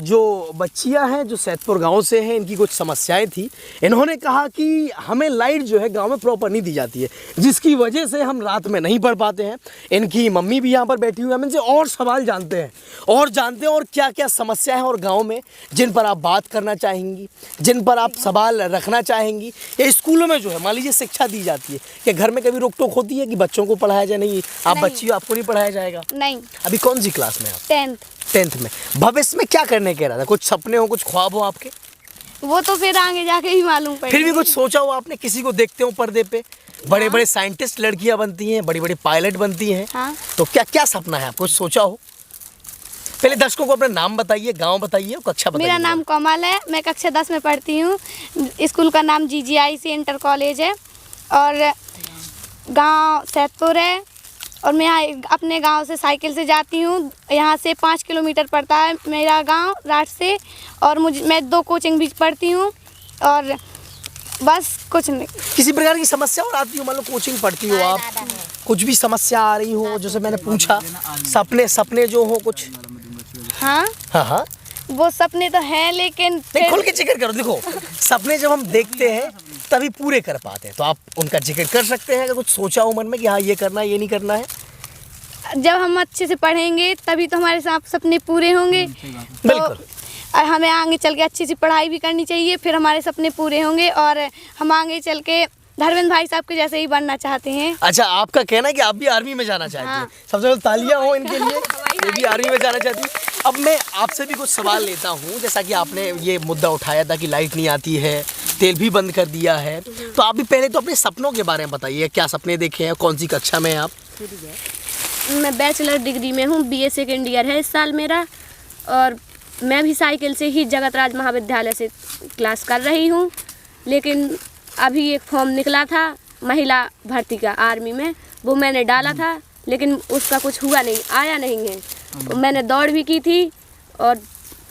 जो बच्चियां हैं जो सैदपुर गांव से हैं, इनकी कुछ समस्याएं थी। इन्होंने कहा कि हमें लाइट जो है गांव में प्रॉपर नहीं दी जाती है, जिसकी वजह से हम रात में नहीं पढ़ पाते हैं। इनकी मम्मी भी यहाँ पर बैठी हुई है, हम इनसे और सवाल जानते हैं और क्या क्या समस्या है और गाँव में जिन पर आप बात करना चाहेंगी, जिन पर आप सवाल रखना चाहेंगी। या स्कूलों में जो है मान लीजिए शिक्षा दी जाती है कि घर में कभी रोक टोक होती है कि बच्चों को पढ़ाया जाए? नहीं, आप बच्ची हो, आपको नहीं पढ़ाया जाएगा? नहीं। अभी कौन सी क्लास में आप? 10th में। भविष्य में क्या करने के रहा था? कुछ सपने हो, कुछ ख्वाब हो आपके? वो तो फिर आगे जाके ही मालूम पड़ेगा। फिर भी कुछ सोचा हो आपने? किसी को देखते हो पर्दे पे बड़े बड़े साइंटिस्ट लड़कियां बनती हैं, बड़ी बड़ी पायलट बनती हैं। हाँ। तो क्या क्या सपना है आपको? कुछ सोचा हो? पहले दर्शकों को अपना नाम बताइए, गांव बताइए, कक्षा बताइए। मेरा नाम कमल है, मैं कक्षा 10 में पढ़ती हूँ। स्कूल का नाम GGIC इंटर कॉलेज है और गांव सैदपुर है। और मैं यहाँ अपने गांव से साइकिल से जाती हूँ। यहाँ से 5 किलोमीटर पड़ता है मेरा गांव रात से। और मैं 2 कोचिंग भी पढ़ती हूँ और बस कुछ नहीं। किसी प्रकार की समस्या और आती हो? मान लो कोचिंग पढ़ती हो आप, कुछ भी समस्या आ रही हो, जैसे मैंने पूछा सपने जो हो कुछ? हाँ हाँ, वो सपने तो हैं लेकिन खुल के जिक्र करो। देखो, सपने जब हम देखते हैं तभी पूरे कर पाते हैं, तो आप उनका जिक्र कर सकते हैं अगर कुछ सोचा हो मन में कि हाँ ये करना है, ये नहीं करना है। जब हम अच्छे से पढ़ेंगे तभी तो हमारे सपने पूरे होंगे। बिल्कुल। और हमें आगे चल के अच्छी सी पढ़ाई भी करनी चाहिए, फिर हमारे सपने पूरे होंगे और हम आगे चल के धर्मेंद्र भाई साहब के जैसे ही बनना चाहते हैं। अच्छा, आपका कहना है कि आप भी आर्मी में जाना चाहती हैं। सबसे पहले तालियां हो इनके लिए, ये भी आर्मी में जाना चाहती है। अब मैं आपसे भी कुछ सवाल लेता हूँ। जैसा कि आपने ये मुद्दा उठाया था कि लाइट नहीं आती है, तेल भी बंद कर दिया है, तो आप भी पहले तो अपने सपनों के बारे में बताइए। क्या सपने देखे हैं? कौन सी कक्षा में हैं आप? मैं बैचलर डिग्री में हूँ, BA सेकेंड ईयर है इस साल मेरा। और मैं भी साइकिल से ही जगत राज महाविद्यालय से क्लास कर रही हूँ। लेकिन अभी एक फॉर्म निकला था महिला भर्ती का आर्मी में, वो मैंने डाला था लेकिन उसका कुछ हुआ नहीं, आया नहीं है। मैंने दौड़ भी की थी और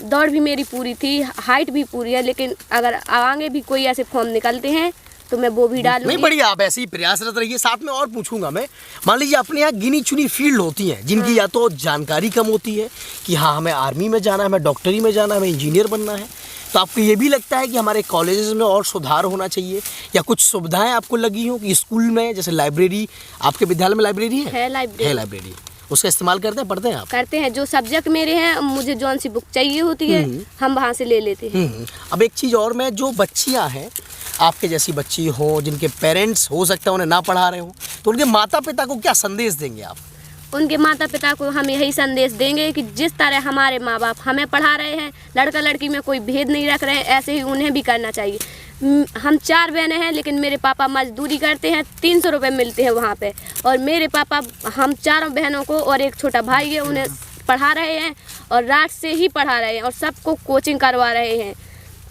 दौड़ भी मेरी पूरी थी, हाइट भी पूरी है। लेकिन अगर आगे भी कोई ऐसे फॉर्म निकलते हैं तो मैं वो भी डालूंगी। नहीं, बढ़िया, आप ऐसे ही प्रयासरत रहिए। साथ में और पूछूंगा मैं, मान लीजिए अपने यहाँ गिनी चुनी फील्ड होती हैं जिनकी या तो जानकारी कम होती है कि हाँ हमें आर्मी में जाना है, हमें डॉक्टरी में जाना है, हमें इंजीनियर बनना है, तो आपको ये भी लगता है कि हमारे कॉलेजेस में और सुधार होना चाहिए? या कुछ सुविधाएं आपको लगी हो कि स्कूल में जैसे लाइब्रेरी, आपके विद्यालय में लाइब्रेरी है? लाइब्रेरी उसका इस्तेमाल करते हैं, पढ़ते हैं आप? करते हैं। जो सब्जेक्ट मेरे हैं, मुझे जौन सी बुक चाहिए होती है हम वहाँ से ले लेते हैं। अब एक चीज़ और, मैं जो बच्चियाँ हैं आपके जैसी बच्ची हो, जिनके पेरेंट्स हो सकता है उन्हें ना पढ़ा रहे हो, तो उनके माता पिता को क्या संदेश देंगे आप? उनके माता पिता को हम यही संदेश देंगे कि जिस तरह हमारे माँ बाप हमें पढ़ा रहे हैं, लड़का लड़की में कोई भेद नहीं रख रहे हैं, ऐसे ही उन्हें भी करना चाहिए। हम 4 बहनें हैं लेकिन मेरे पापा मजदूरी करते हैं, 300 रुपये मिलते हैं वहाँ पे। और मेरे पापा हम 4 बहनों को और एक छोटा भाई है उन्हें पढ़ा रहे हैं और रात से ही पढ़ा रहे हैं और सबको कोचिंग करवा रहे हैं।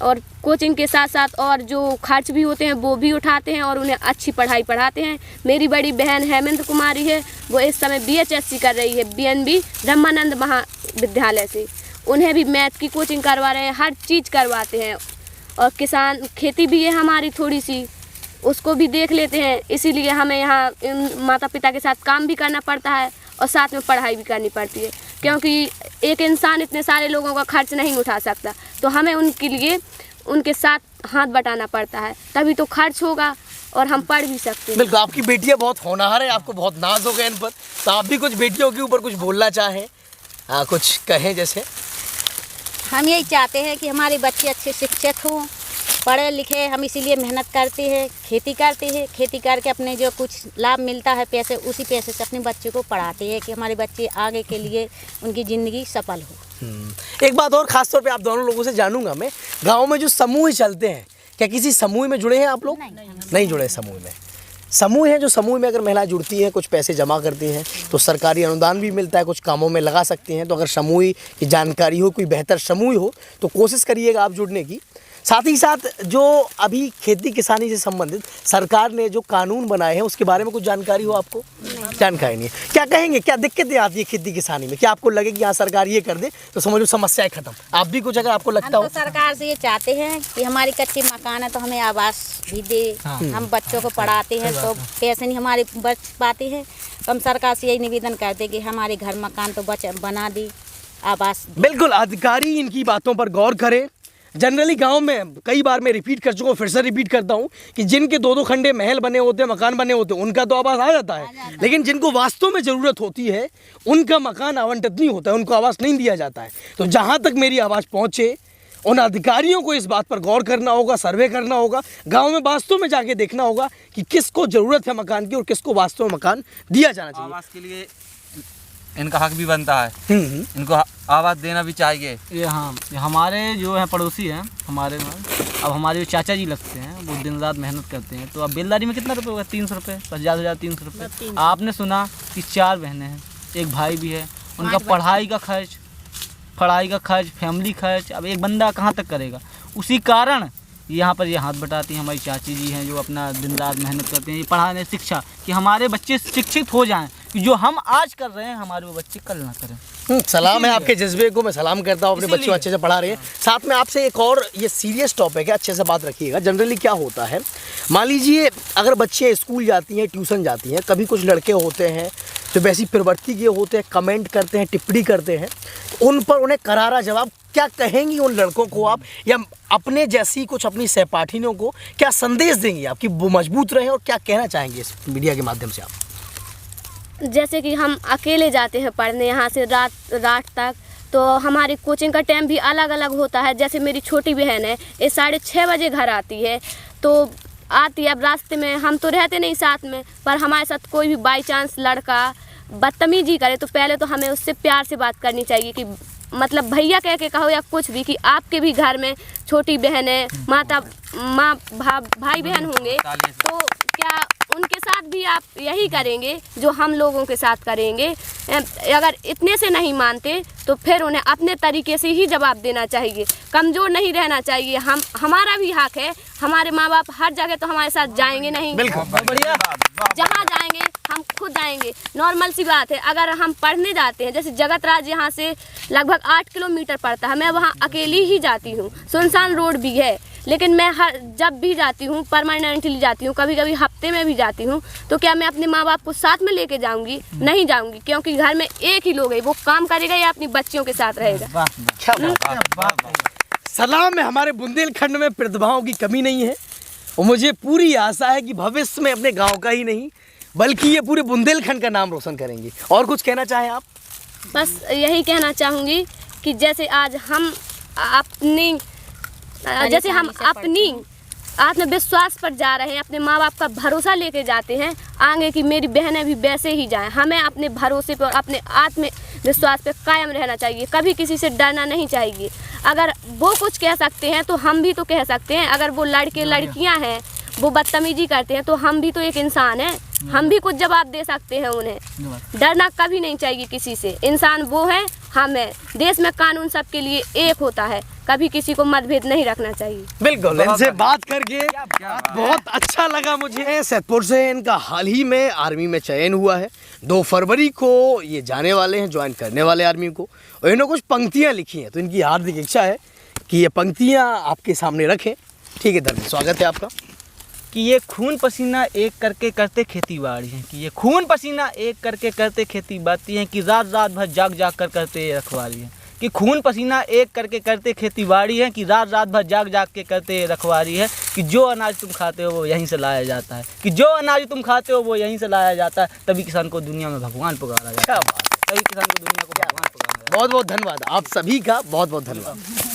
और कोचिंग के साथ साथ और जो खर्च भी होते हैं वो भी उठाते हैं और उन्हें अच्छी पढ़ाई पढ़ाते हैं। मेरी बड़ी बहन हेमंत कुमारी है, वो इस समय BHSC कर रही है BNB ब्रह्मानंद महाविद्यालय से। उन्हें भी मैथ की कोचिंग करवा रहे हैं, हर चीज़ करवाते हैं। और किसान खेती भी है हमारी थोड़ी सी, उसको भी देख लेते हैं। इसीलिए हमें यहाँ माता पिता के साथ काम भी करना पड़ता है और साथ में पढ़ाई भी करनी पड़ती है, क्योंकि एक इंसान इतने सारे लोगों का खर्च नहीं उठा सकता। तो हमें उनके लिए उनके साथ हाथ बटाना पड़ता है, तभी तो खर्च होगा और हम पढ़ भी सकते हैं। बिल्कुल, आपकी बेटियां बहुत होनहार है, आपको बहुत नाज हो गया इन पर, तो आप भी कुछ बेटियों के ऊपर कुछ बोलना चाहें, कुछ कहें? जैसे हम यही चाहते हैं कि हमारे बच्चे अच्छे शिक्षित हों, पढ़े लिखे। हम इसीलिए मेहनत करते हैं, खेती करते हैं, खेती करके अपने जो कुछ लाभ मिलता है पैसे, उसी पैसे से अपने बच्चों को पढ़ाते हैं कि हमारे बच्चे आगे के लिए उनकी ज़िंदगी सफल हो। एक बात और खास तौर पे आप दोनों लोगों से जानूंगा मैं, गांव में जो समूह चलते हैं, क्या किसी समूह में जुड़े हैं आप लोग? नहीं जुड़े समूह में। समूह है, जो समूह में अगर महिलाएं जुड़ती हैं, कुछ पैसे जमा करती हैं तो सरकारी अनुदान भी मिलता है, कुछ कामों में लगा सकती हैं। तो अगर समूह की जानकारी हो, कोई बेहतर समूह हो तो कोशिश करिएगा आप जुड़ने की। साथ ही साथ जो अभी खेती किसानी से संबंधित सरकार ने जो कानून बनाए हैं उसके बारे में कुछ जानकारी हो आपको? जानकारी नहीं है। क्या कहेंगे, क्या दिक्कतें आती है खेती किसानी में? क्या आपको लगे कि हाँ सरकार ये कर दे तो समझ लो समस्याएं खत्म? आप भी कुछ अगर आपको लगता हो? हम तो सरकार से ये चाहते हैं कि हमारी कच्चे मकान है तो हमें आवास भी दे। हम बच्चों को पढ़ाते हैं तो पैसे नहीं हमारे बच पाते हैं, तो हम सरकार से यही निवेदन करते कि हमारे घर मकान तो बना दी, आवास। बिल्कुल, अधिकारी इनकी बातों पर गौर करें। जनरली गांव में कई बार मैं रिपीट कर चुका हूँ, फिर से रिपीट करता हूँ कि जिनके 2-2 खंडे महल बने होते हैं, मकान बने होते हैं, उनका तो आवास आ जाता है, लेकिन जिनको वास्तव में ज़रूरत होती है उनका मकान आवंटित नहीं होता है, उनको आवास नहीं दिया जाता है। तो जहाँ तक मेरी आवाज़ पहुँचे, उन अधिकारियों को इस बात पर गौर करना होगा, सर्वे करना होगा, गांव में वास्तव में जाके देखना होगा कि किसको ज़रूरत है मकान की और किसको वास्तव में मकान दिया जाना चाहिए। आवास के लिए इनका हक भी बनता है, इनको आवास देना भी चाहिए। ये हाँ, ये हमारे जो है पड़ोसी हैं हमारे में, अब हमारे जो चाचा जी लगते हैं वो दिन रात मेहनत करते हैं। तो अब बेलदारी में कितना रुपये होगा? 300 रुपये, 50,000 300 रुपये। आपने सुना कि 4 बहनें हैं, एक भाई भी है, उनका पढ़ाई का खर्च, फैमिली खर्च, अब एक बंदा कहाँ तक करेगा? उसी कारण यहाँ पर ये हाथ बटाती हैं हमारी चाची जी हैं, जो अपना दिन रात मेहनत करते हैं, ये पढ़ाने शिक्षा, कि हमारे बच्चे शिक्षित हो जाएं, कि जो हम आज कर रहे हैं हमारे वो बच्चे कल ना करें। सलाम है आपके जज्बे को, मैं सलाम करता हूँ, अपने बच्चों अच्छे से पढ़ा रहे हैं। साथ में आपसे एक और ये सीरियस टॉपिक है, अच्छे से बात रखिएगा। जनरली क्या होता है, मान लीजिए अगर बच्चे स्कूल जाती हैं, ट्यूशन जाती हैं, कभी कुछ लड़के होते हैं जो वैसी प्रवृत्ति के होते हैं, कमेंट करते हैं, टिप्पणी करते हैं, उन पर उन्हें करारा जवाब क्या कहेंगी उन लड़कों को आप, या अपने जैसी कुछ अपनी सहपाठियों को क्या संदेश देंगी आप कि वो मजबूत रहें, और क्या कहना चाहेंगे इस मीडिया के माध्यम से आप? जैसे कि हम अकेले जाते हैं पढ़ने यहाँ से रात तक, तो हमारी कोचिंग का टाइम भी अलग अलग होता है। जैसे मेरी छोटी बहन है, ये 6:30 बजे घर आती है, तो आती है, अब रास्ते में हम तो रहते नहीं साथ में, पर हमारे साथ कोई भी बाई चांस लड़का बदतमीजी करे तो पहले तो हमें उससे प्यार से बात करनी चाहिए, कि मतलब भैया कह के कहो या कुछ भी, कि आपके भी घर में छोटी बहन है, भाई बहन होंगे, तो क्या उनके साथ भी आप यही करेंगे जो हम लोगों के साथ करेंगे? अगर इतने से नहीं मानते तो फिर उन्हें अपने तरीके से ही जवाब देना चाहिए, कमज़ोर नहीं रहना चाहिए। हमारा भी हक है, हमारे माँ बाप हर जगह तो हमारे साथ जाएंगे नहीं, बढ़िया, जहाँ जाएंगे हम खुद जाएंगे, नॉर्मल सी बात है। अगर हम पढ़ने जाते हैं, जैसे जगतराज यहाँ से लगभग 8 किलोमीटर पड़ता है, मैं वहाँ अकेली ही जाती हूँ, सुनसान रोड भी है, लेकिन मैं जब भी जाती हूँ परमानेंटली जाती हूँ, कभी कभी हफ्ते में भी जाती हूँ, तो क्या मैं अपने माँ बाप को साथ में लेके जाऊँगी? नहीं जाऊँगी, क्योंकि घर में एक ही लोग है, वो काम करेगा या अपनी बच्चियों के साथ रहेगा। सलाम है, हमारे बुंदेलखंड में प्रतिभाओं की कमी नहीं है, और मुझे पूरी आशा है कि भविष्य में अपने गांव का ही नहीं बल्कि ये पूरे बुंदेलखंड का नाम रोशन करेंगी। और कुछ कहना चाहें आप? बस यही कहना चाहूँगी कि जैसे आज हम अपनी आत्मविश्वास पर जा रहे हैं, अपने माँ बाप का भरोसा लेके जाते हैं, आगे की मेरी बहनें भी वैसे ही जाएं। हमें अपने भरोसे पर, अपने आत्मविश्वास पर कायम रहना चाहिए, कभी किसी से डरना नहीं चाहिए। अगर वो कुछ कह सकते हैं तो हम भी तो कह सकते हैं। अगर वो लड़के लड़कियां हैं, वो बदतमीजी करते हैं, तो हम भी तो एक इंसान हैं, हम भी कुछ जवाब दे सकते हैं उन्हें। डरना कभी नहीं चाहिए किसी से, इंसान वो है, हम है। देश में कानून सबके लिए एक होता है, कभी किसी को मतभेद नहीं रखना चाहिए। बिल्कुल, इनसे बात करके बहुत अच्छा लगा मुझे। सैदपुर से इनका हाल ही में आर्मी में चयन हुआ है, 2 फरवरी को ये जाने वाले हैं, ज्वाइन करने वाले आर्मी को, और इन्होंने कुछ पंक्तियाँ लिखी हैं, तो इनकी हार्दिक इच्छा है कि ये पंक्तियाँ आपके सामने रखें। ठीक है धर्म, स्वागत है आपका। कि ये खून पसीना एक करके करते खेती बाड़ी हैं, कि ये खून पसीना एक करके करते खेती बाड़ी हैं, कि रात रात भर जाग जाग कर करते रखवाली हैं, कि खून पसीना एक करके करते खेती बाड़ी है, कि रात रात भर जाग जाग के करते रखवाली है, कि जो अनाज तुम खाते हो वो यहीं से लाया जाता है, कि जो अनाज तुम खाते हो वो यहीं से लाया जाता है, तभी किसान को दुनिया में भगवान पुकारा जाता है, तभी किसान को दुनिया को भगवान पुकारा जाता है। बहुत बहुत धन्यवाद आप सभी का, बहुत बहुत धन्यवाद।